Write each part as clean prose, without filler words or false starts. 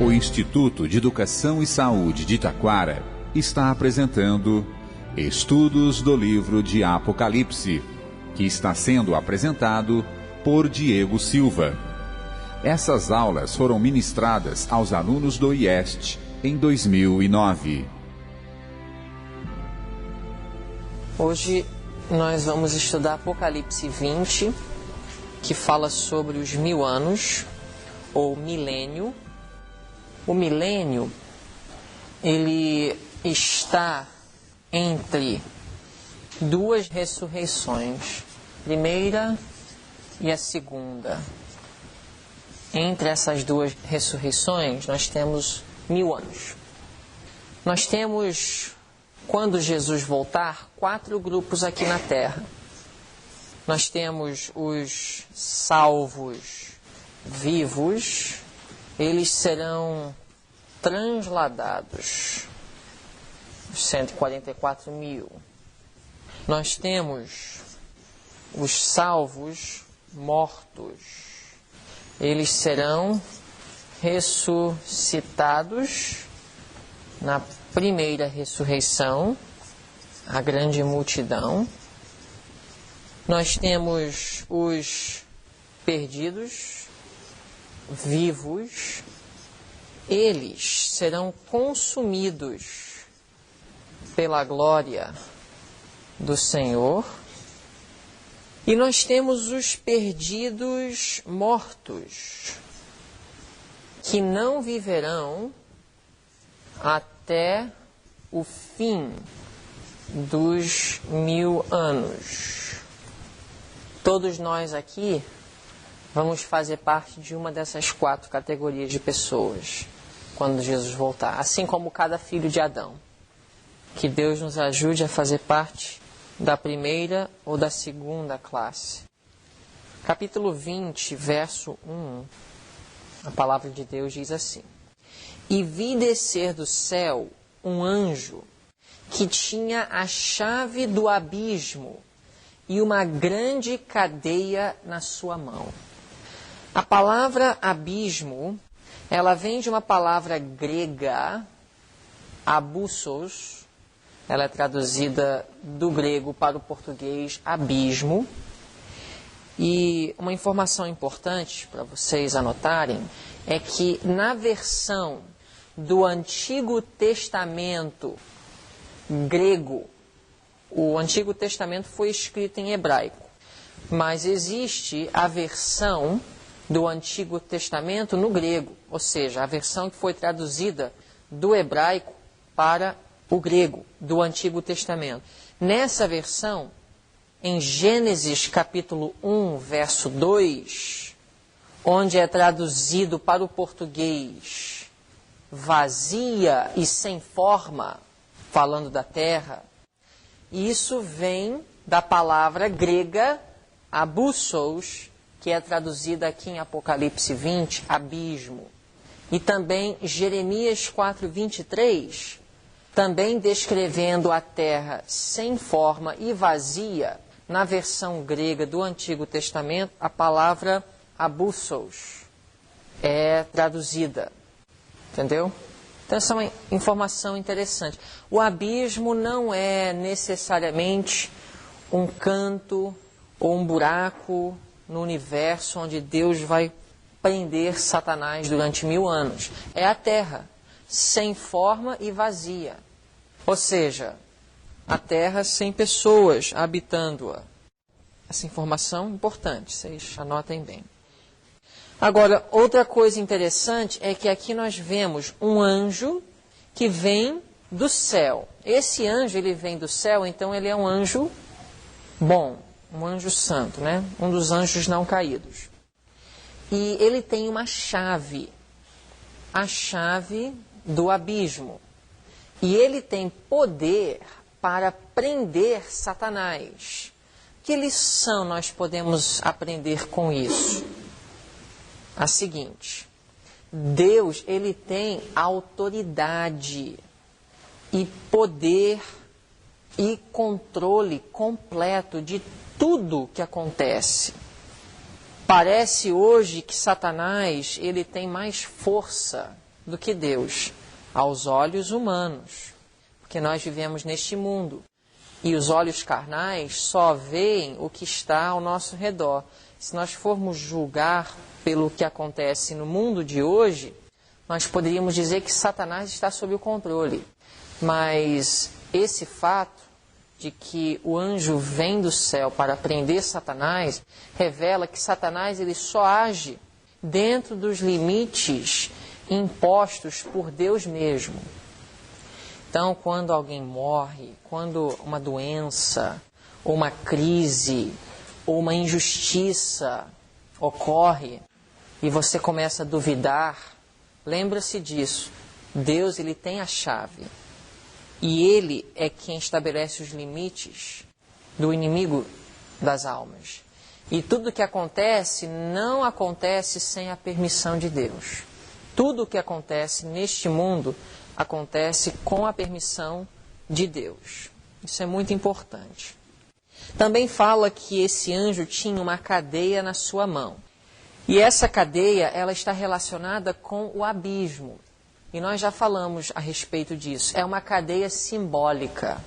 O Instituto de Educação e Saúde de Taquara está apresentando Estudos do Livro de Apocalipse, que está sendo apresentado por Diego Silva. Essas aulas foram ministradas aos alunos do IEST em 2009. Hoje nós vamos estudar Apocalipse 20, que fala sobre os 1000 anos, ou milênio. O milênio, ele está entre duas ressurreições, primeira e a segunda. Entre essas duas ressurreições, nós temos 1000 anos. Nós temos, quando Jesus voltar, 4 grupos aqui na Terra. Nós temos os salvos vivos, eles serão transladados, os 144 mil. Nós temos os salvos mortos, eles serão ressuscitados na primeira ressurreição, a grande multidão. Nós temos os perdidos, vivos, eles serão consumidos pela glória do Senhor. E nós temos os perdidos mortos, que não viverão até o fim dos 1000 anos. Todos nós aqui vamos fazer parte de uma dessas 4 categorias de pessoas quando Jesus voltar, assim como cada filho de Adão. Que Deus nos ajude a fazer parte da primeira ou da segunda classe. Capítulo 20, verso 1, a palavra de Deus diz assim: E vi descer do céu um anjo que tinha a chave do abismo e uma grande cadeia na sua mão. A palavra abismo, ela vem de uma palavra grega, abussos. Ela é traduzida do grego para o português, abismo. E uma informação importante para vocês anotarem é que na versão do Antigo Testamento grego, o Antigo Testamento foi escrito em hebraico, mas existe a versão do Antigo Testamento no grego, ou seja, a versão que foi traduzida do hebraico para o grego, do Antigo Testamento. Nessa versão, em Gênesis capítulo 1, verso 2, onde é traduzido para o português vazia e sem forma, falando da terra, isso vem da palavra grega abussos, que é traduzida aqui em Apocalipse 20, abismo. E também Jeremias 4, 23, também descrevendo a terra sem forma e vazia, na versão grega do Antigo Testamento, a palavra abussos é traduzida. Entendeu? Então, essa é uma informação interessante. O abismo não é necessariamente um canto ou um buraco no universo onde Deus vai prender Satanás durante 1000 anos. É a terra, sem forma e vazia. Ou seja, a terra sem pessoas habitando-a. Essa informação é importante, vocês anotem bem. Agora, outra coisa interessante é que aqui nós vemos um anjo que vem do céu. Esse anjo, ele vem do céu, então ele é um anjo bom, um anjo santo, né? Um dos anjos não caídos. E ele tem uma chave, a chave do abismo. E ele tem poder para prender Satanás. Que lição nós podemos aprender com isso? A seguinte: Deus, ele tem autoridade e poder e controle completo de tudo que acontece. Parece hoje que Satanás, ele tem mais força do que Deus, aos olhos humanos, porque nós vivemos neste mundo. E os olhos carnais só veem o que está ao nosso redor. Se nós formos julgar pelo que acontece no mundo de hoje, nós poderíamos dizer que Satanás está sob o controle. Mas esse fato de que o anjo vem do céu para prender Satanás, revela que Satanás ele só age dentro dos limites impostos por Deus mesmo. Então, quando alguém morre, quando uma doença, ou uma crise, ou uma injustiça ocorre, e você começa a duvidar, lembra-se disso. Deus ele tem a chave. E Ele é quem estabelece os limites do inimigo das almas. E tudo o que acontece não acontece sem a permissão de Deus. Tudo o que acontece neste mundo acontece com a permissão de Deus. Isso é muito importante. Também fala que esse anjo tinha uma cadeia na sua mão. E essa cadeia ela está relacionada com o abismo. E nós já falamos a respeito disso. É uma cadeia simbólica.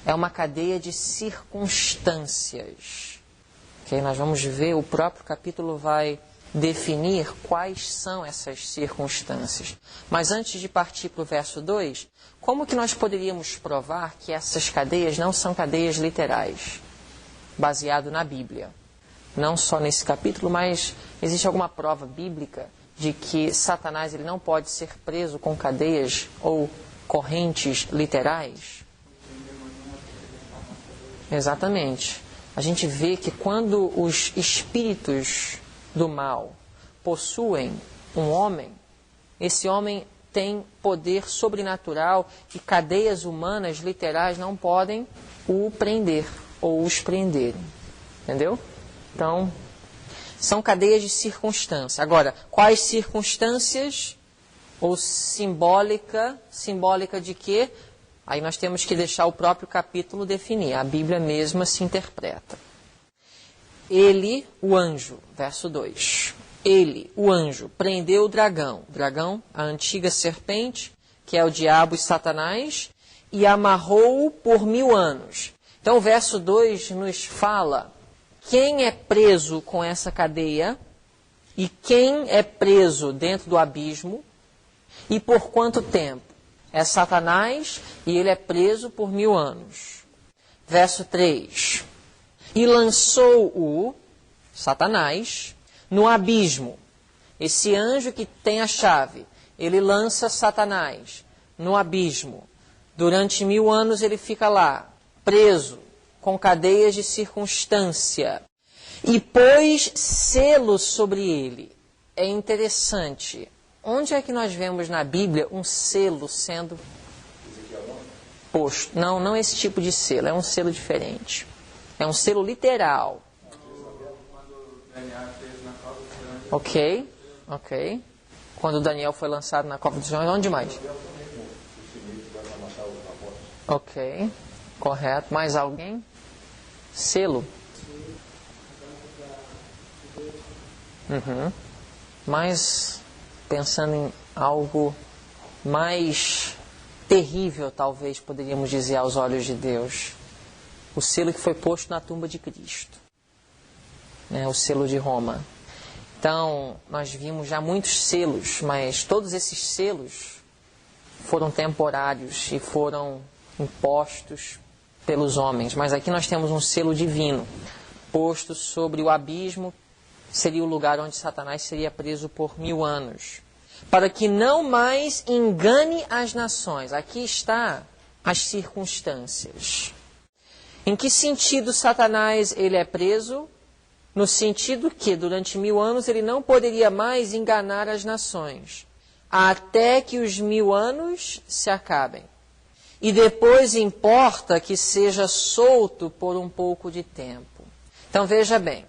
É uma cadeia de circunstâncias. Okay? Nós vamos ver, o próprio capítulo vai definir quais são essas circunstâncias. Mas antes de partir para o verso 2, como que nós poderíamos provar que essas cadeias não são cadeias literais, baseado na Bíblia? Não só nesse capítulo, mas existe alguma prova bíblica de que Satanás ele não pode ser preso com cadeias ou correntes literais? Exatamente. A gente vê que quando os espíritos do mal possuem um homem, esse homem tem poder sobrenatural e cadeias humanas literais não podem o prender ou os prenderem. Entendeu? Então, são cadeias de circunstância. Agora, quais circunstâncias? Ou simbólica de quê? Aí nós temos que deixar o próprio capítulo definir. A Bíblia mesma se interpreta. Ele, o anjo, verso 2. Ele, o anjo, prendeu o dragão. Dragão, a antiga serpente, que é o diabo e Satanás, e amarrou-o por 1000 anos. Então o verso 2 nos fala quem é preso com essa cadeia e quem é preso dentro do abismo e por quanto tempo. É Satanás e ele é preso por 1000 anos. Verso 3. E lançou-o, Satanás, no abismo. Esse anjo que tem a chave, ele lança Satanás no abismo. Durante 1000 anos ele fica lá, preso, com cadeias de circunstância. E pôs selo sobre ele. É interessante. Onde é que nós vemos na Bíblia um selo sendo posto? Não esse tipo de selo, é um selo diferente. É um selo literal. Ok. Quando Daniel foi lançado na cova dos leões, onde mais? Ok, correto. Mais alguém? Selo. Mas pensando em algo mais terrível, talvez poderíamos dizer aos olhos de Deus. O selo que foi posto na tumba de Cristo. O selo de Roma. Então, nós vimos já muitos selos, mas todos esses selos foram temporários e foram impostos pelos homens. Mas aqui nós temos um selo divino, posto sobre o abismo, seria o lugar onde Satanás seria preso por 1000 anos. Para que não mais engane as nações. Aqui está as circunstâncias. Em que sentido Satanás ele é preso? No sentido que durante 1000 anos ele não poderia mais enganar as nações. Até que os 1000 anos se acabem. E depois importa que seja solto por um pouco de tempo. Então veja bem.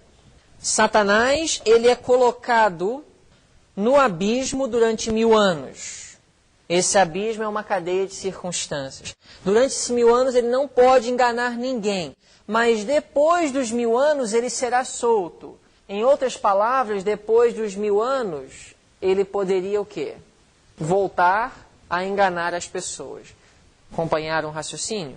Satanás ele é colocado no abismo durante 1000 anos. Esse abismo é uma cadeia de circunstâncias. Durante esses 1000 anos ele não pode enganar ninguém. Mas depois dos 1000 anos ele será solto. Em outras palavras, depois dos 1000 anos, ele poderia o quê? voltar a enganar as pessoas. Acompanharam o raciocínio?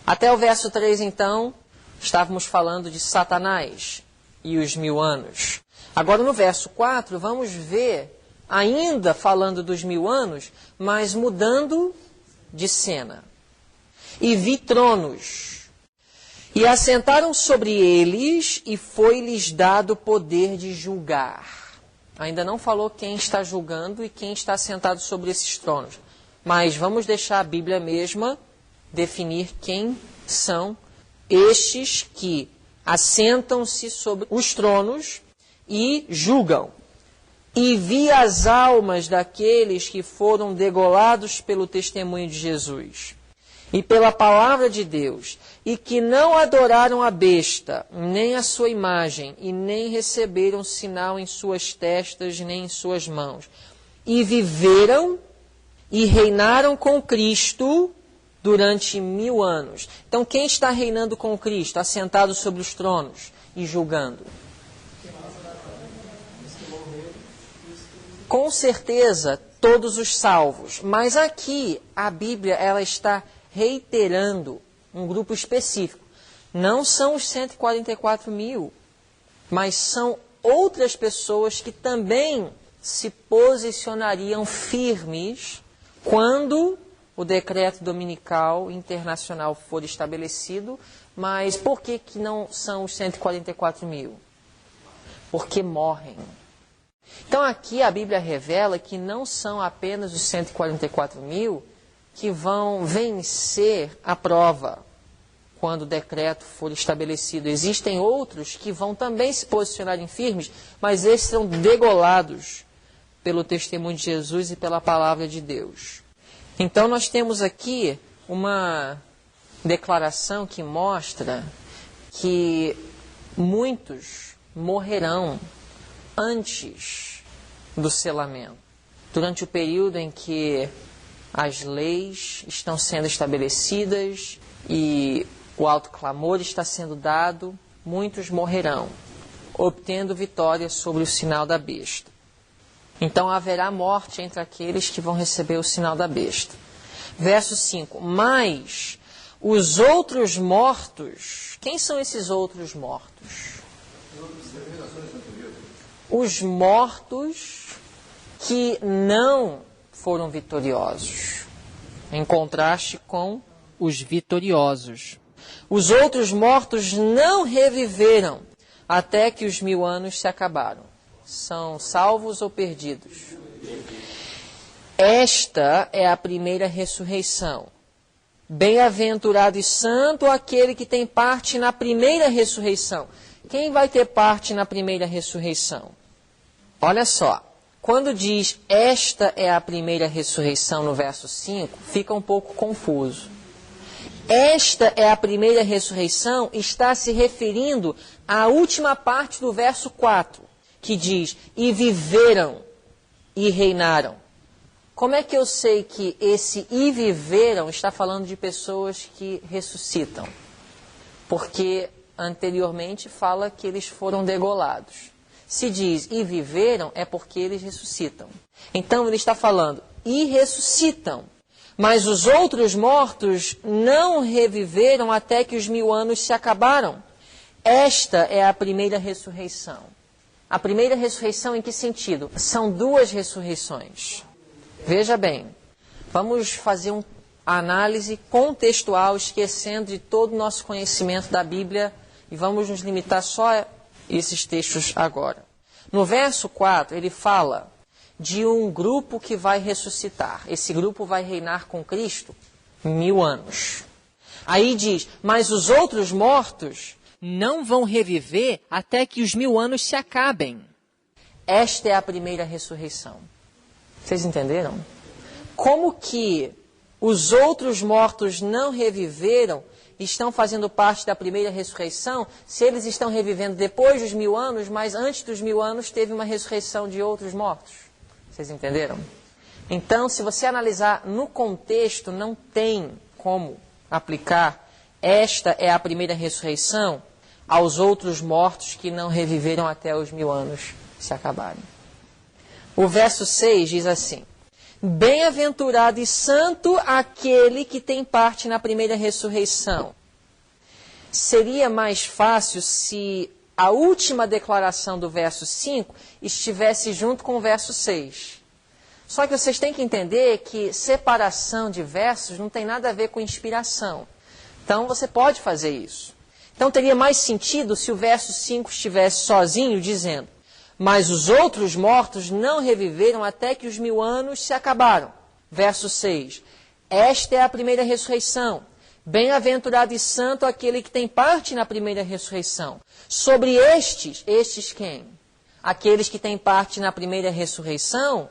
Até o verso 3, então, estávamos falando de Satanás e os 1000 anos. Agora, no verso 4, vamos ver, ainda falando dos 1000 anos, mas mudando de cena. E vi tronos, e assentaram sobre eles, e foi-lhes dado poder de julgar. Ainda não falou quem está julgando e quem está sentado sobre esses tronos. Mas vamos deixar a Bíblia mesma definir quem são estes que assentam-se sobre os tronos e julgam. E vi as almas daqueles que foram degolados pelo testemunho de Jesus e pela palavra de Deus, e que não adoraram a besta, nem a sua imagem, e nem receberam sinal em suas testas, nem em suas mãos. E viveram e reinaram com Cristo durante 1000 anos. Então, quem está reinando com Cristo, assentado sobre os tronos e julgando? Com certeza, todos os salvos. Mas aqui, a Bíblia, ela está reiterando um grupo específico. Não são os 144.000, mas são outras pessoas que também se posicionariam firmes quando o decreto dominical internacional for estabelecido. Mas por que não são os 144.000? Porque morrem. Então aqui a Bíblia revela que não são apenas os 144.000 que vão vencer a prova quando o decreto for estabelecido. Existem outros que vão também se posicionarem firmes, mas esses serão degolados pelo testemunho de Jesus e pela palavra de Deus. Então nós temos aqui uma declaração que mostra que muitos morrerão antes do selamento, durante o período em que as leis estão sendo estabelecidas e o alto clamor está sendo dado, muitos morrerão, obtendo vitória sobre o sinal da besta. Então haverá morte entre aqueles que vão receber o sinal da besta. Verso 5. Mas os outros mortos, quem são esses outros mortos? Os mortos que não foram vitoriosos, em contraste com os vitoriosos. Os outros mortos não reviveram até que os 1000 anos se acabaram. São salvos ou perdidos? Esta é a primeira ressurreição. Bem-aventurado e santo aquele que tem parte na primeira ressurreição. Quem vai ter parte na primeira ressurreição? Olha só. Quando diz esta é a primeira ressurreição no verso 5, fica um pouco confuso. Esta é a primeira ressurreição está se referindo à última parte do verso 4, que diz, e viveram e reinaram. Como é que eu sei que esse e viveram está falando de pessoas que ressuscitam? Porque anteriormente fala que eles foram degolados. Se diz e viveram, é porque eles ressuscitam. Então ele está falando e ressuscitam. Mas os outros mortos não reviveram até que os 1000 anos se acabaram. Esta é a primeira ressurreição. A primeira ressurreição em que sentido? São 2 ressurreições. Veja bem, vamos fazer uma análise contextual, esquecendo de todo o nosso conhecimento da Bíblia, e vamos nos limitar só a esses textos agora. No verso 4, ele fala de um grupo que vai ressuscitar. Esse grupo vai reinar com Cristo 1000 anos. Aí diz, mas os outros mortos não vão reviver até que os 1000 anos se acabem. Esta é a primeira ressurreição. Vocês entenderam? Como que os outros mortos não reviveram, estão fazendo parte da primeira ressurreição, se eles estão revivendo depois dos 1000 anos, mas antes dos 1000 anos teve uma ressurreição de outros mortos? Vocês entenderam? Então, se você analisar no contexto, não tem como aplicar esta é a primeira ressurreição aos outros mortos que não reviveram até os 1000 anos se acabarem. O verso 6 diz assim, bem-aventurado e santo aquele que tem parte na primeira ressurreição. Seria mais fácil se a última declaração do verso 5 estivesse junto com o verso 6. Só que vocês têm que entender que separação de versos não tem nada a ver com inspiração. Então você pode fazer isso. Então teria mais sentido se o verso 5 estivesse sozinho dizendo: mas os outros mortos não reviveram até que os 1000 anos se acabaram. Verso 6. Esta é a primeira ressurreição. Bem-aventurado e santo aquele que tem parte na primeira ressurreição. Sobre estes quem? Aqueles que têm parte na primeira ressurreição,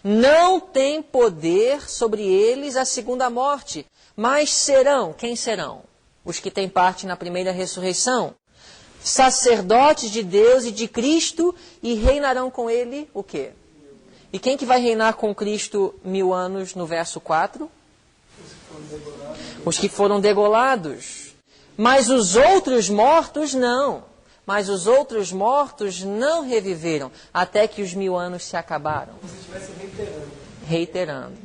não tem poder sobre eles a segunda morte, mas serão, quem serão? Os que têm parte na primeira ressurreição, sacerdotes de Deus e de Cristo, e reinarão com ele o quê? E quem que vai reinar com Cristo 1000 anos no verso 4? Os que foram degolados. Mas os outros mortos não. Mas os outros mortos não reviveram, até que os 1000 anos se acabaram. Como se estivesse Reiterando.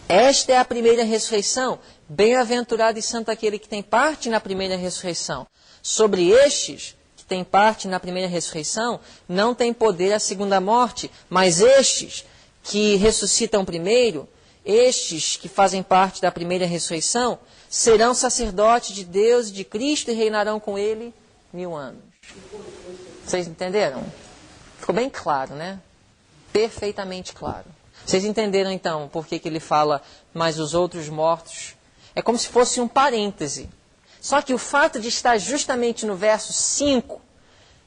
Esta é a primeira ressurreição. Bem-aventurado e santo aquele que tem parte na primeira ressurreição. Sobre estes que têm parte na primeira ressurreição, não tem poder a segunda morte, mas estes que ressuscitam primeiro, estes que fazem parte da primeira ressurreição, serão sacerdotes de Deus e de Cristo e reinarão com ele 1000 anos. Vocês entenderam? Ficou bem claro, né? Perfeitamente claro. Vocês entenderam então por que ele fala, mas os outros mortos? É como se fosse um parêntese. Só que o fato de estar justamente no verso 5,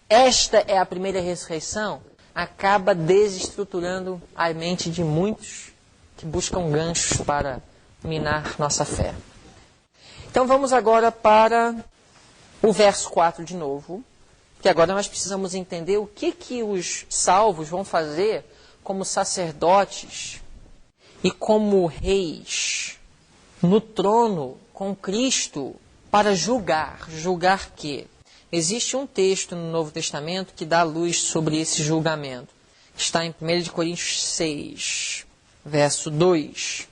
esta é a primeira ressurreição, acaba desestruturando a mente de muitos que buscam ganchos para minar nossa fé. Então vamos agora para o verso 4 de novo, que agora nós precisamos entender o que os salvos vão fazer como sacerdotes e como reis no trono com Cristo para julgar. Julgar quê? Existe um texto no Novo Testamento que dá luz sobre esse julgamento. Está em 1 Coríntios 6, verso 2.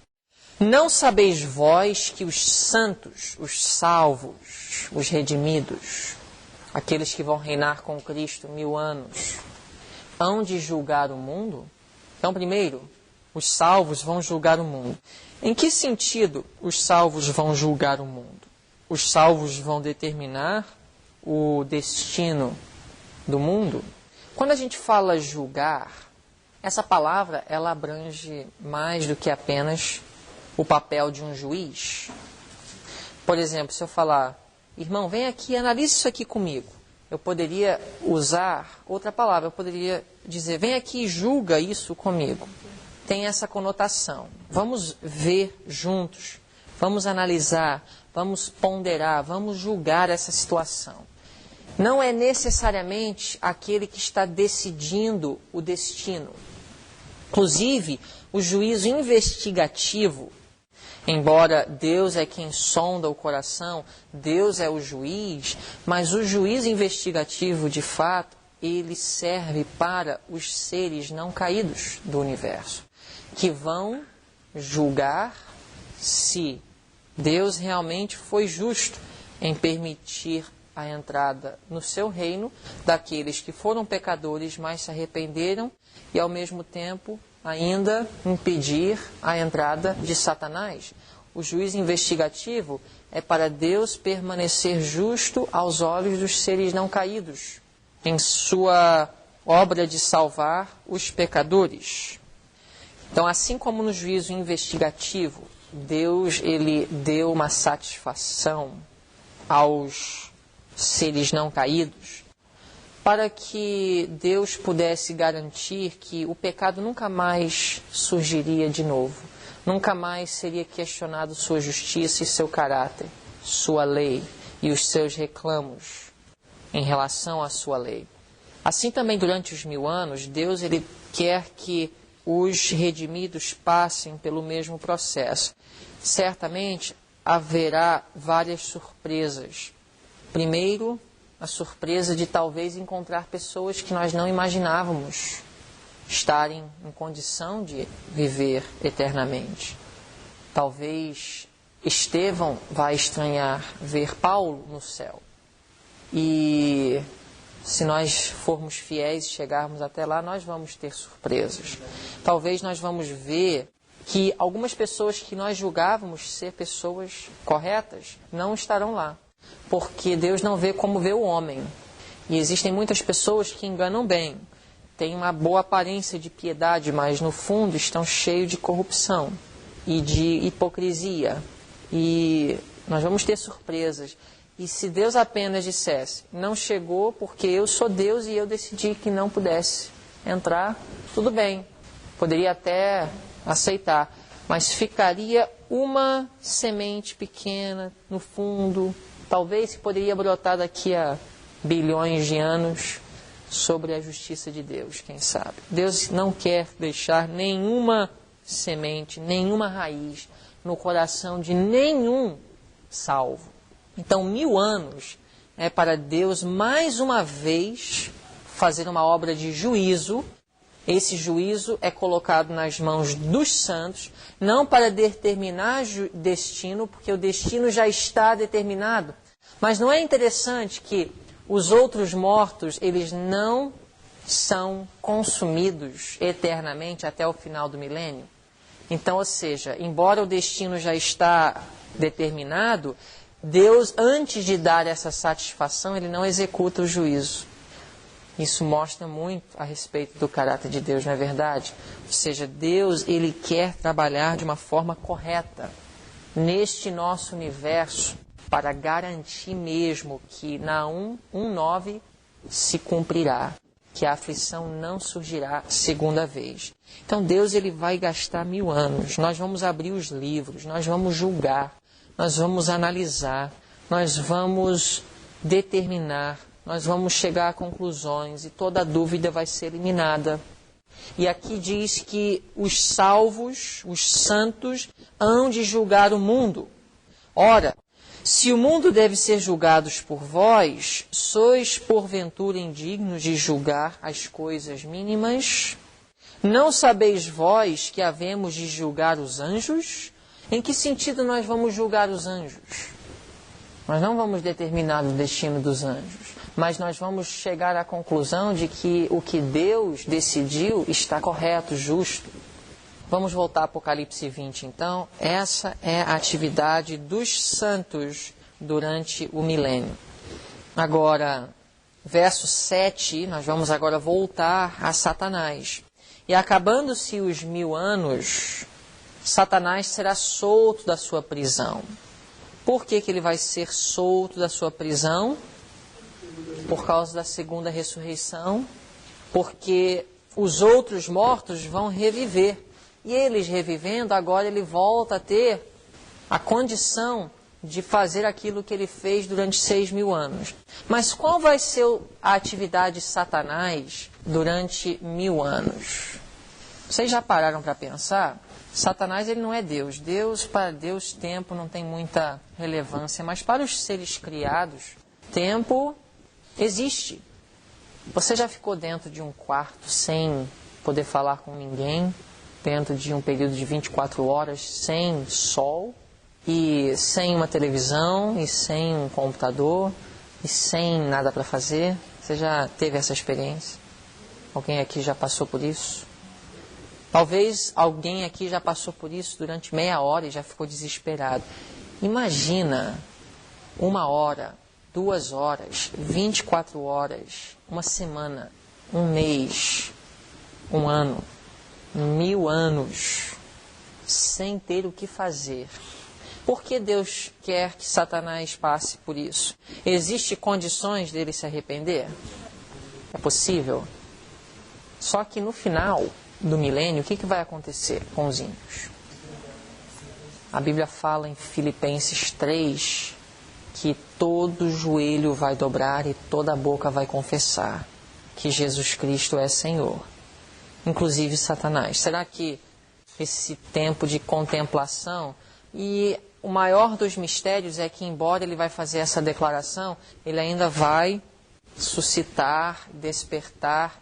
Não sabeis vós que os santos, os salvos, os redimidos, aqueles que vão reinar com Cristo 1000 anos, hão de julgar o mundo? Então, primeiro, os salvos vão julgar o mundo. Em que sentido os salvos vão julgar o mundo? Os salvos vão determinar o destino do mundo? Quando a gente fala julgar, essa palavra ela abrange mais do que apenas o papel de um juiz. Por exemplo, se eu falar, irmão, vem aqui e analise isso aqui comigo. Eu poderia usar outra palavra, eu poderia dizer, vem aqui e julga isso comigo. Tem essa conotação. Vamos ver juntos, vamos analisar, vamos ponderar, vamos julgar essa situação. Não é necessariamente aquele que está decidindo o destino. Inclusive, o juízo investigativo, embora Deus é quem sonda o coração, Deus é o juiz, mas o juízo investigativo, de fato, ele serve para os seres não caídos do universo, que vão julgar se Deus realmente foi justo em permitir a entrada no seu reino daqueles que foram pecadores, mas se arrependeram, e ao mesmo tempo ainda impedir a entrada de Satanás. O juízo investigativo é para Deus permanecer justo aos olhos dos seres não caídos, em sua obra de salvar os pecadores. Então, assim como no juízo investigativo, Deus ele deu uma satisfação aos seres não caídos, para que Deus pudesse garantir que o pecado nunca mais surgiria de novo, nunca mais seria questionado sua justiça e seu caráter, sua lei e os seus reclamos em relação à sua lei. Assim também durante os 1000 anos, Deus ele quer que os redimidos passem pelo mesmo processo. Certamente haverá várias surpresas. Primeiro, a surpresa de talvez encontrar pessoas que nós não imaginávamos estarem em condição de viver eternamente. Talvez Estevão vai estranhar ver Paulo no céu. E se nós formos fiéis e chegarmos até lá, nós vamos ter surpresas. Talvez nós vamos ver que algumas pessoas que nós julgávamos ser pessoas corretas não estarão lá. Porque Deus não vê como vê o homem. E existem muitas pessoas que enganam bem. Têm uma boa aparência de piedade, mas no fundo estão cheios de corrupção e de hipocrisia. E nós vamos ter surpresas. E se Deus apenas dissesse, não chegou porque eu sou Deus e eu decidi que não pudesse entrar, tudo bem. Poderia até aceitar. Mas ficaria uma semente pequena no fundo, talvez que poderia brotar daqui a bilhões de anos, sobre a justiça de Deus, quem sabe. Deus não quer deixar nenhuma semente, nenhuma raiz no coração de nenhum salvo. Então, 1000 anos é para Deus, mais uma vez, fazer uma obra de juízo. Esse juízo é colocado nas mãos dos santos, não para determinar destino, porque o destino já está determinado. Mas não é interessante que os outros mortos, eles não são consumidos eternamente até o final do milênio? Então, ou seja, embora o destino já está determinado, Deus, antes de dar essa satisfação, Ele não executa o juízo. Isso mostra muito a respeito do caráter de Deus, não é verdade? Ou seja, Deus, Ele quer trabalhar de uma forma correta neste nosso universo, para garantir mesmo que na 1:9 se cumprirá, que a aflição não surgirá segunda vez. Então Deus, Ele vai gastar 1000 anos, nós vamos abrir os livros, nós vamos julgar, nós vamos analisar, nós vamos determinar, nós vamos chegar a conclusões e toda dúvida vai ser eliminada. E aqui diz que os salvos, os santos, hão de julgar o mundo. Ora, se o mundo deve ser julgado por vós, sois porventura indignos de julgar as coisas mínimas? Não sabeis vós que havemos de julgar os anjos? Em que sentido nós vamos julgar os anjos? Nós não vamos determinar o destino dos anjos, mas nós vamos chegar à conclusão de que o que Deus decidiu está correto, justo. Vamos voltar a Apocalipse 20, então. Essa é a atividade dos santos durante o milênio. Agora, verso 7, nós vamos agora voltar a Satanás. E acabando-se os 1000 anos, Satanás será solto da sua prisão. Por que ele vai ser solto da sua prisão? Por causa da segunda ressurreição. Porque os outros mortos vão reviver. E eles revivendo, agora ele volta a ter a condição de fazer aquilo que ele fez durante 6.000 anos. Mas qual vai ser a atividade de Satanás durante 1000 anos? Vocês já pararam para pensar? Satanás, ele não é Deus. Para Deus, tempo não tem muita relevância. Mas para os seres criados, tempo existe. Você já ficou dentro de um quarto sem poder falar com ninguém? Dentro de um período de 24 horas, sem sol, e sem uma televisão, e sem um computador, e sem nada para fazer? Você já teve essa experiência? Alguém aqui já passou por isso? Talvez alguém aqui já passou por isso durante meia hora e já ficou desesperado. Imagina 1 hora, 2 horas, 24 horas, uma semana, um mês, um ano, 1000 anos, sem ter o que fazer. Por que Deus quer que Satanás passe por isso? Existem condições dele se arrepender? É possível? Só que no final do milênio, o que vai acontecer com os ímpios? A Bíblia fala em Filipenses 3 que todo joelho vai dobrar e toda boca vai confessar que Jesus Cristo é Senhor, inclusive Satanás. Será que esse tempo de contemplação, e o maior dos mistérios é que, embora ele vai fazer essa declaração, ele ainda vai suscitar, despertar,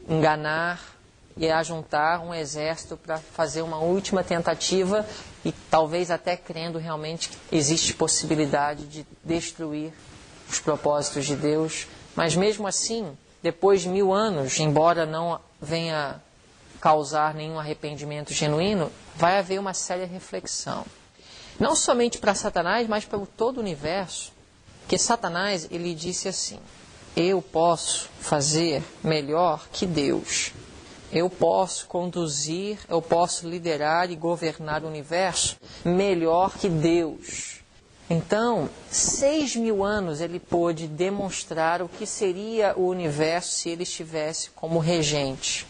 enganar e ajuntar um exército para fazer uma última tentativa e talvez até crendo realmente que existe possibilidade de destruir os propósitos de Deus. Mas mesmo assim, depois de 1000 anos, embora não venha causar nenhum arrependimento genuíno, vai haver uma séria reflexão. Não somente para Satanás, mas para todo o universo. Porque Satanás, ele disse assim: eu posso fazer melhor que Deus. Eu posso conduzir, eu posso liderar e governar o universo melhor que Deus. Então, 6.000 anos ele pôde demonstrar o que seria o universo se ele estivesse como regente.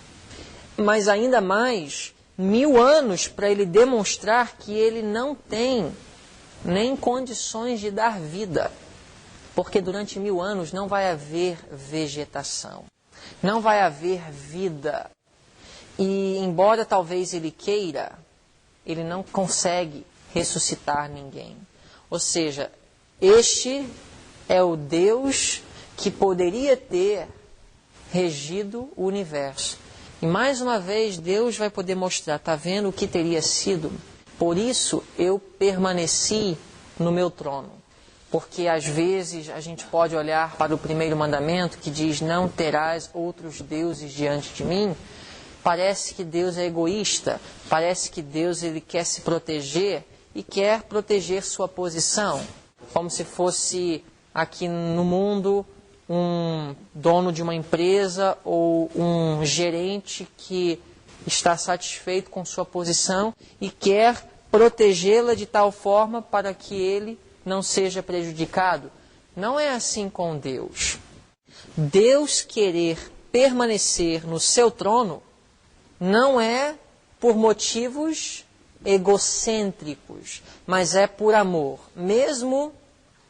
Mas ainda mais, 1000 anos para ele demonstrar que ele não tem nem condições de dar vida. Porque durante 1000 anos não vai haver vegetação, não vai haver vida. E embora talvez ele queira, ele não consegue ressuscitar ninguém. Ou seja, este é o Deus que poderia ter regido o universo. E mais uma vez Deus vai poder mostrar, está vendo o que teria sido? Por isso eu permaneci no meu trono. Porque às vezes a gente pode olhar para o primeiro mandamento que diz: não terás outros deuses diante de mim. Parece que Deus é egoísta, parece que Deus ele quer se proteger e quer proteger sua posição. Como se fosse aqui no mundo um dono de uma empresa ou um gerente que está satisfeito com sua posição e quer protegê-la de tal forma para que ele não seja prejudicado. Não é assim com Deus. Deus querer permanecer no seu trono não é por motivos egocêntricos, mas é por amor. Mesmo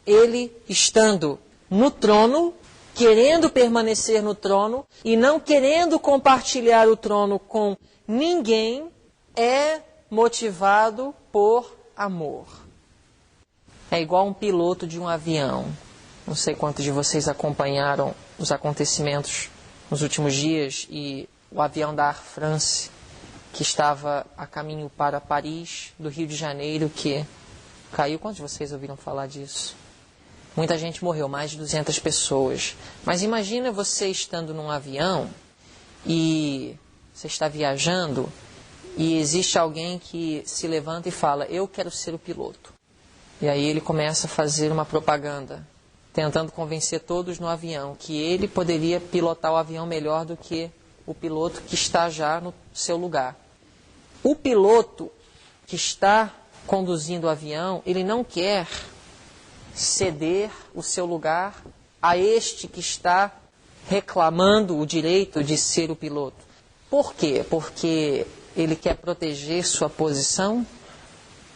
ele estando no trono, querendo permanecer no trono e não querendo compartilhar o trono com ninguém, é motivado por amor. É igual um piloto de um avião. Não sei quantos de vocês acompanharam os acontecimentos nos últimos dias e o avião da Air France, que estava a caminho para Paris, do Rio de Janeiro, que caiu. Quantos de vocês ouviram falar disso? Muita gente morreu, mais de 200 pessoas. Mas imagina você estando num avião e você está viajando e existe alguém que se levanta e fala: eu quero ser o piloto. E aí ele começa a fazer uma propaganda, tentando convencer todos no avião que ele poderia pilotar o avião melhor do que o piloto que está já no seu lugar. O piloto que está conduzindo o avião, ele não quer ceder o seu lugar a este que está reclamando o direito de ser o piloto. Por quê? Porque ele quer proteger sua posição?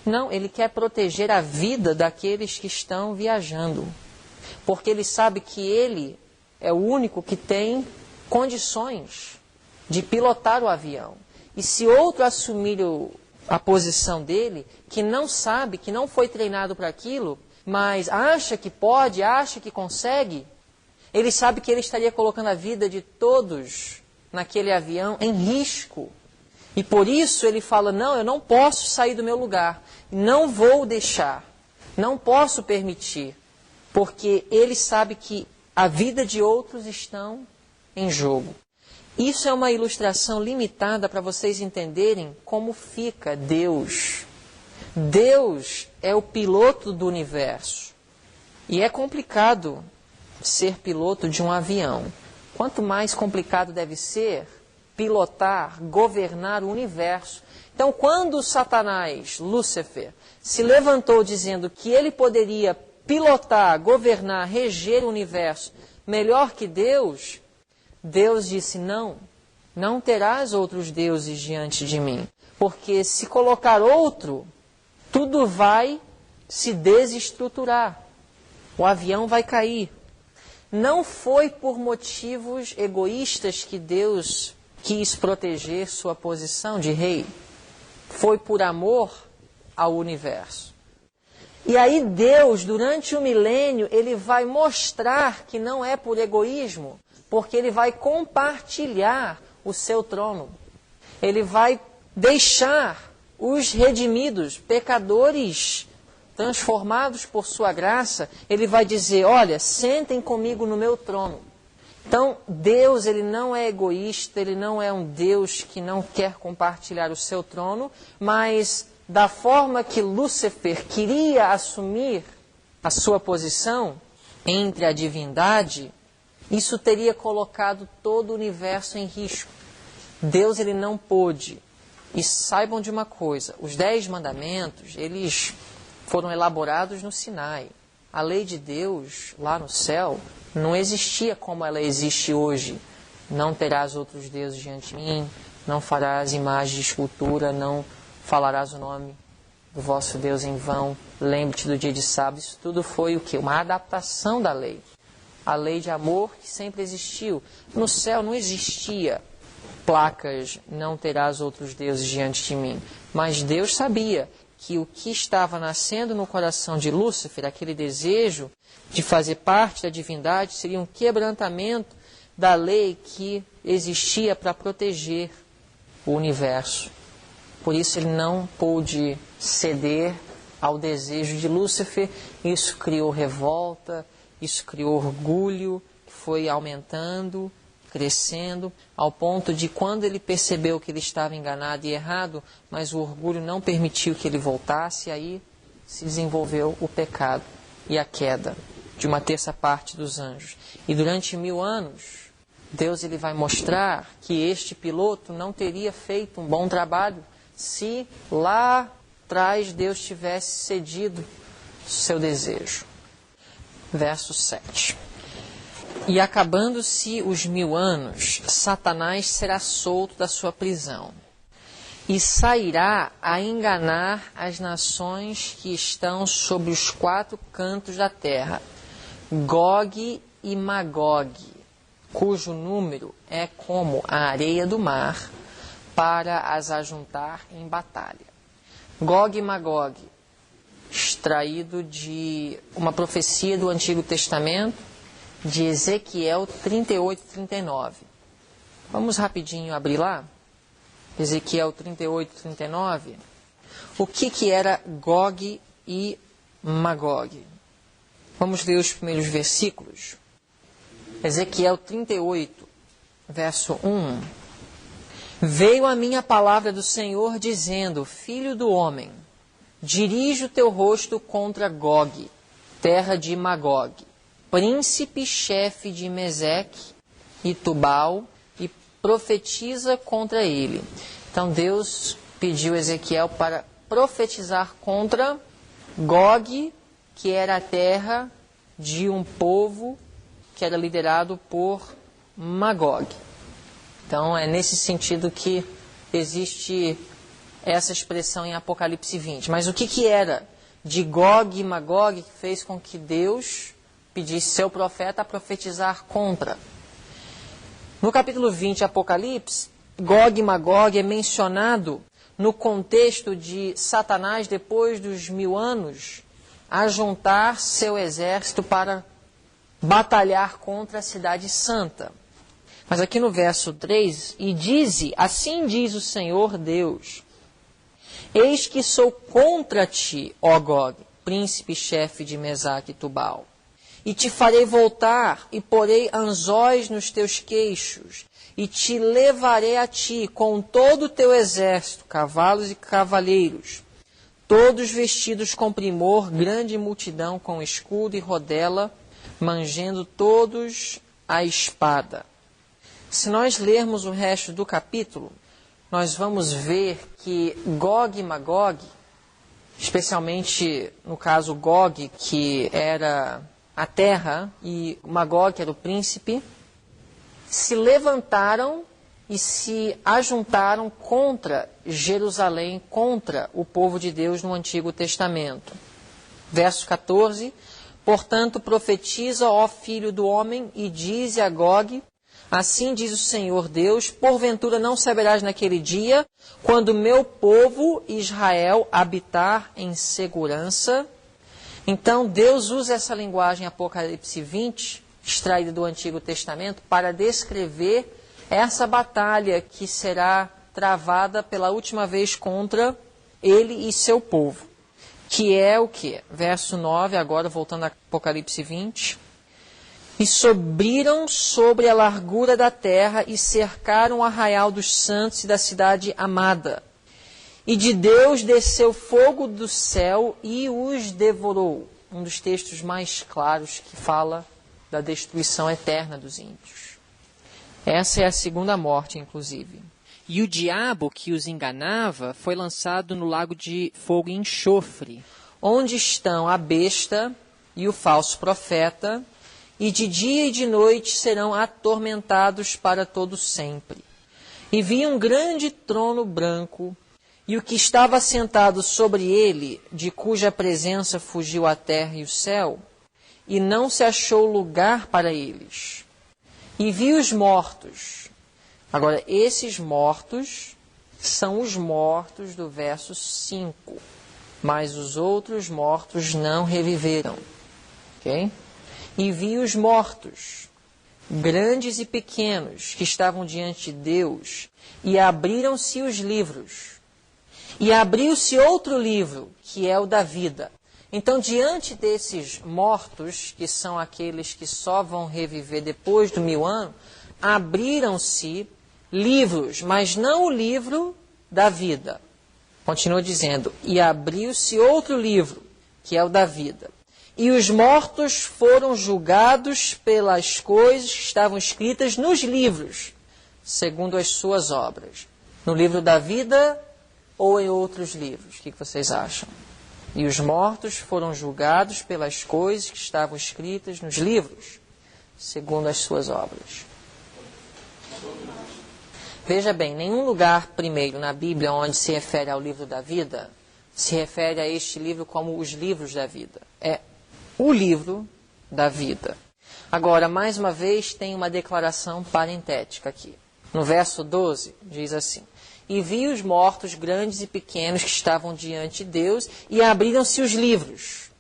Não, ele quer proteger a vida daqueles que estão viajando. Porque ele sabe que ele é o único que tem condições de pilotar o avião. E se outro assumir a posição dele, que não sabe, que não foi treinado para aquilo, mas acha que pode, acha que consegue, ele sabe que ele estaria colocando a vida de todos naquele avião em risco. E por isso ele fala: não, eu não posso sair do meu lugar, não vou deixar, não posso permitir, porque ele sabe que a vida de outros estão em jogo. Isso é uma ilustração limitada para vocês entenderem como fica Deus. Deus é o piloto do universo. E é complicado ser piloto de um avião. Quanto mais complicado deve ser pilotar, governar o universo. Então, quando Satanás, Lúcifer, se levantou dizendo que ele poderia pilotar, governar, reger o universo melhor que Deus, Deus disse: não, não terás outros deuses diante de mim, porque se colocar outro, tudo vai se desestruturar, o avião vai cair. Não foi por motivos egoístas que Deus quis proteger sua posição de rei, foi por amor ao universo. E aí Deus, durante o milênio, ele vai mostrar que não é por egoísmo, porque ele vai compartilhar o seu trono. ele vai deixar os redimidos, pecadores transformados por sua graça, ele vai dizer, olha, sentem comigo no meu trono. Então, Deus, ele não é egoísta, ele não é um Deus que não quer compartilhar o seu trono, mas da forma que Lúcifer queria assumir a sua posição entre a divindade, isso teria colocado todo o universo em risco. Deus, ele não pôde. E saibam de uma coisa, os 10 mandamentos, eles foram elaborados no Sinai. A lei de Deus, lá no céu, não existia como ela existe hoje. Não terás outros deuses diante de mim, não farás imagem de escultura, não falarás o nome do vosso Deus em vão, lembre-te do dia de sábado. Isso tudo foi o quê? Uma adaptação da lei. A lei de amor que sempre existiu. No céu não existia placas, não terás outros deuses diante de mim. Mas Deus sabia que o que estava nascendo no coração de Lúcifer, aquele desejo de fazer parte da divindade, seria um quebrantamento da lei que existia para proteger o universo. Por isso ele não pôde ceder ao desejo de Lúcifer. Isso criou revolta, isso criou orgulho, que foi aumentando, crescendo, ao ponto de quando ele percebeu que ele estava enganado e errado, mas o orgulho não permitiu que ele voltasse, aí se desenvolveu o pecado e a queda de uma terça parte dos anjos. E durante 1000 anos, Deus ele vai mostrar que este piloto não teria feito um bom trabalho se lá atrás Deus tivesse cedido seu desejo. Verso 7. E acabando-se os 1000 anos, Satanás será solto da sua prisão e sairá a enganar as nações que estão sobre os 4 cantos da terra, Gog e Magog, cujo número é como a areia do mar, para as ajuntar em batalha. Gog e Magog, extraído de uma profecia do Antigo Testamento, de Ezequiel 38, 39. Vamos rapidinho abrir lá? Ezequiel 38, 39. O que era Gog e Magog? Vamos ler os primeiros versículos. Ezequiel 38, verso 1. Veio a mim a palavra do Senhor, dizendo, Filho do homem, dirige o teu rosto contra Gog, terra de Magog, príncipe-chefe de Meseque e Tubal, e profetiza contra ele. Então Deus pediu a Ezequiel para profetizar contra Gog, que era a terra de um povo que era liderado por Magog. Então é nesse sentido que existe essa expressão em Apocalipse 20. Mas o que era de Gog e Magog que fez com que Deus pedisse seu profeta a profetizar contra? No capítulo 20 de Apocalipse, Gog e Magog é mencionado no contexto de Satanás, depois dos 1000 anos, ajuntar seu exército para batalhar contra a cidade santa. Mas aqui no verso 3, e dize, assim diz o Senhor Deus, eis que sou contra ti, ó Gog, príncipe-chefe de Mesaque e Tubal, e te farei voltar, e porei anzóis nos teus queixos, e te levarei a ti com todo o teu exército, cavalos e cavaleiros, todos vestidos com primor, grande multidão com escudo e rodela, mangendo todos a espada. Se nós lermos o resto do capítulo, nós vamos ver que Gog e Magog, especialmente no caso Gog, que era a terra, e Magog, que era o príncipe, se levantaram e se ajuntaram contra Jerusalém, contra o povo de Deus no Antigo Testamento. Verso 14, portanto profetiza, ó filho do homem, e dize a Gog, assim diz o Senhor Deus, porventura não saberás naquele dia, quando meu povo Israel habitar em segurança. Então Deus usa essa linguagem Apocalipse 20, extraída do Antigo Testamento, para descrever essa batalha que será travada pela última vez contra ele e seu povo. Que é o quê? Verso 9, agora voltando a Apocalipse 20. E subiram sobre a largura da terra e cercaram o arraial dos santos e da cidade amada. E de Deus desceu fogo do céu e os devorou. Um dos textos mais claros que fala da destruição eterna dos ímpios. Essa é a segunda morte, inclusive. E o diabo que os enganava foi lançado no lago de fogo e enxofre, onde estão a besta e o falso profeta, e de dia e de noite serão atormentados para todo sempre. E vi um grande trono branco, e o que estava sentado sobre ele, de cuja presença fugiu a terra e o céu, e não se achou lugar para eles. E vi os mortos. Agora, esses mortos são os mortos do verso 5, mas os outros mortos não reviveram. Ok? E vi os mortos, grandes e pequenos, que estavam diante de Deus, e abriram-se os livros. E abriu-se outro livro, que é o da vida. Então, diante desses mortos, que são aqueles que só vão reviver depois do 1000 anos, abriram-se livros, mas não o livro da vida. Continua dizendo, e abriu-se outro livro, que é o da vida. E os mortos foram julgados pelas coisas que estavam escritas nos livros, segundo as suas obras. No livro da vida ou em outros livros? O que vocês acham? E os mortos foram julgados pelas coisas que estavam escritas nos livros, segundo as suas obras. Veja bem, nenhum lugar primeiro na Bíblia onde se refere ao livro da vida, se refere a este livro como os livros da vida. É o livro da vida. Agora, mais uma vez, tem uma declaração parentética aqui. No verso 12, diz assim: E vi os mortos, grandes e pequenos, que estavam diante de Deus, e abriram-se os livros.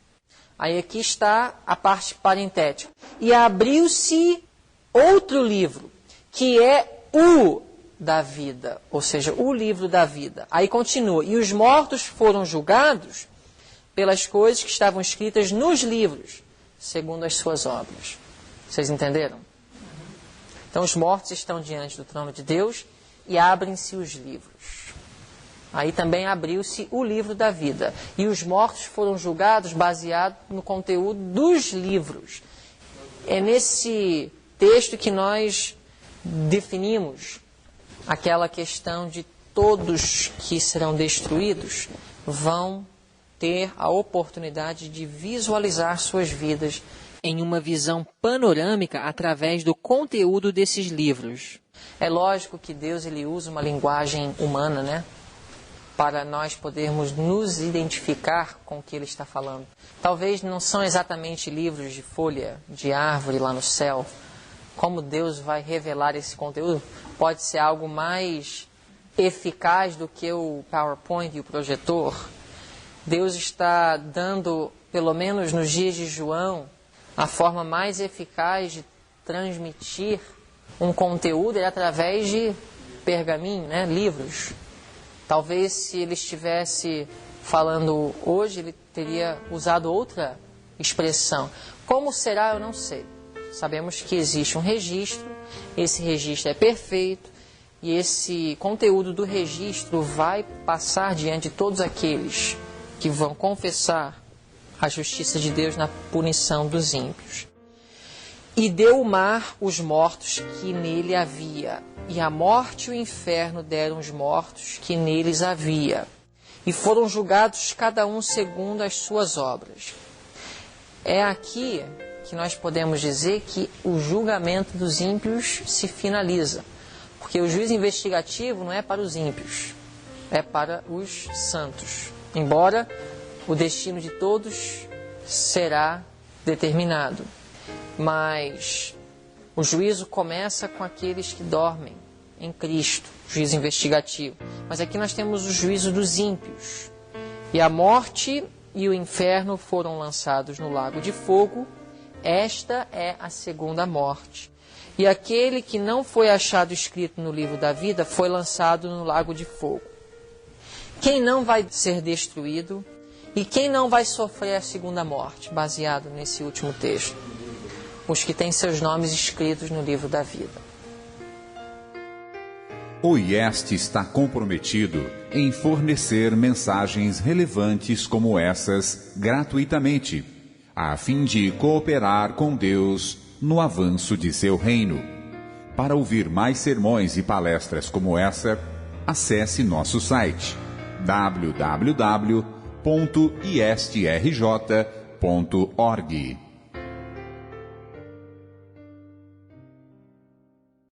Aí aqui está a parte parentética. E abriu-se outro livro, que é o da vida, ou seja, o livro da vida. Aí continua, e os mortos foram julgados pelas coisas que estavam escritas nos livros, segundo as suas obras. Vocês entenderam? Então os mortos estão diante do trono de Deus e abrem-se os livros. Aí também abriu-se o livro da vida. E os mortos foram julgados baseado no conteúdo dos livros. É nesse texto que nós definimos aquela questão de todos que serão destruídos vão ter a oportunidade de visualizar suas vidas em uma visão panorâmica através do conteúdo desses livros. É lógico que Deus ele usa uma linguagem humana, né? Para nós podermos nos identificar com o que Ele está falando. Talvez não são exatamente livros de folha, de árvore lá no céu. Como Deus vai revelar esse conteúdo? Pode ser algo mais eficaz do que o PowerPoint e o projetor. Deus está dando, pelo menos nos dias de João, a forma mais eficaz de transmitir um conteúdo é através de pergaminho, né? Livros. Talvez se ele estivesse falando hoje, ele teria usado outra expressão. Como será, eu não sei. Sabemos que existe um registro, esse registro é perfeito, e esse conteúdo do registro vai passar diante de todos aqueles que vão confessar a justiça de Deus na punição dos ímpios. E deu o mar os mortos que nele havia, e a morte e o inferno deram os mortos que neles havia, e foram julgados cada um segundo as suas obras. É aqui que nós podemos dizer que o julgamento dos ímpios se finaliza, porque o juízo investigativo não é para os ímpios, é para os santos, embora o destino de todos será determinado. Mas o juízo começa com aqueles que dormem em Cristo, juízo investigativo. Mas aqui nós temos o juízo dos ímpios. E a morte e o inferno foram lançados no lago de fogo. Esta é a segunda morte. e aquele que não foi achado escrito no livro da vida foi lançado no lago de fogo. Quem não vai ser destruído e quem não vai sofrer a segunda morte, baseado nesse último texto? Os que têm seus nomes escritos no livro da vida. O IEST está comprometido em fornecer mensagens relevantes como essas gratuitamente, a fim de cooperar com Deus no avanço de seu reino. Para ouvir mais sermões e palestras como essa, acesse nosso site www.iestrj.org.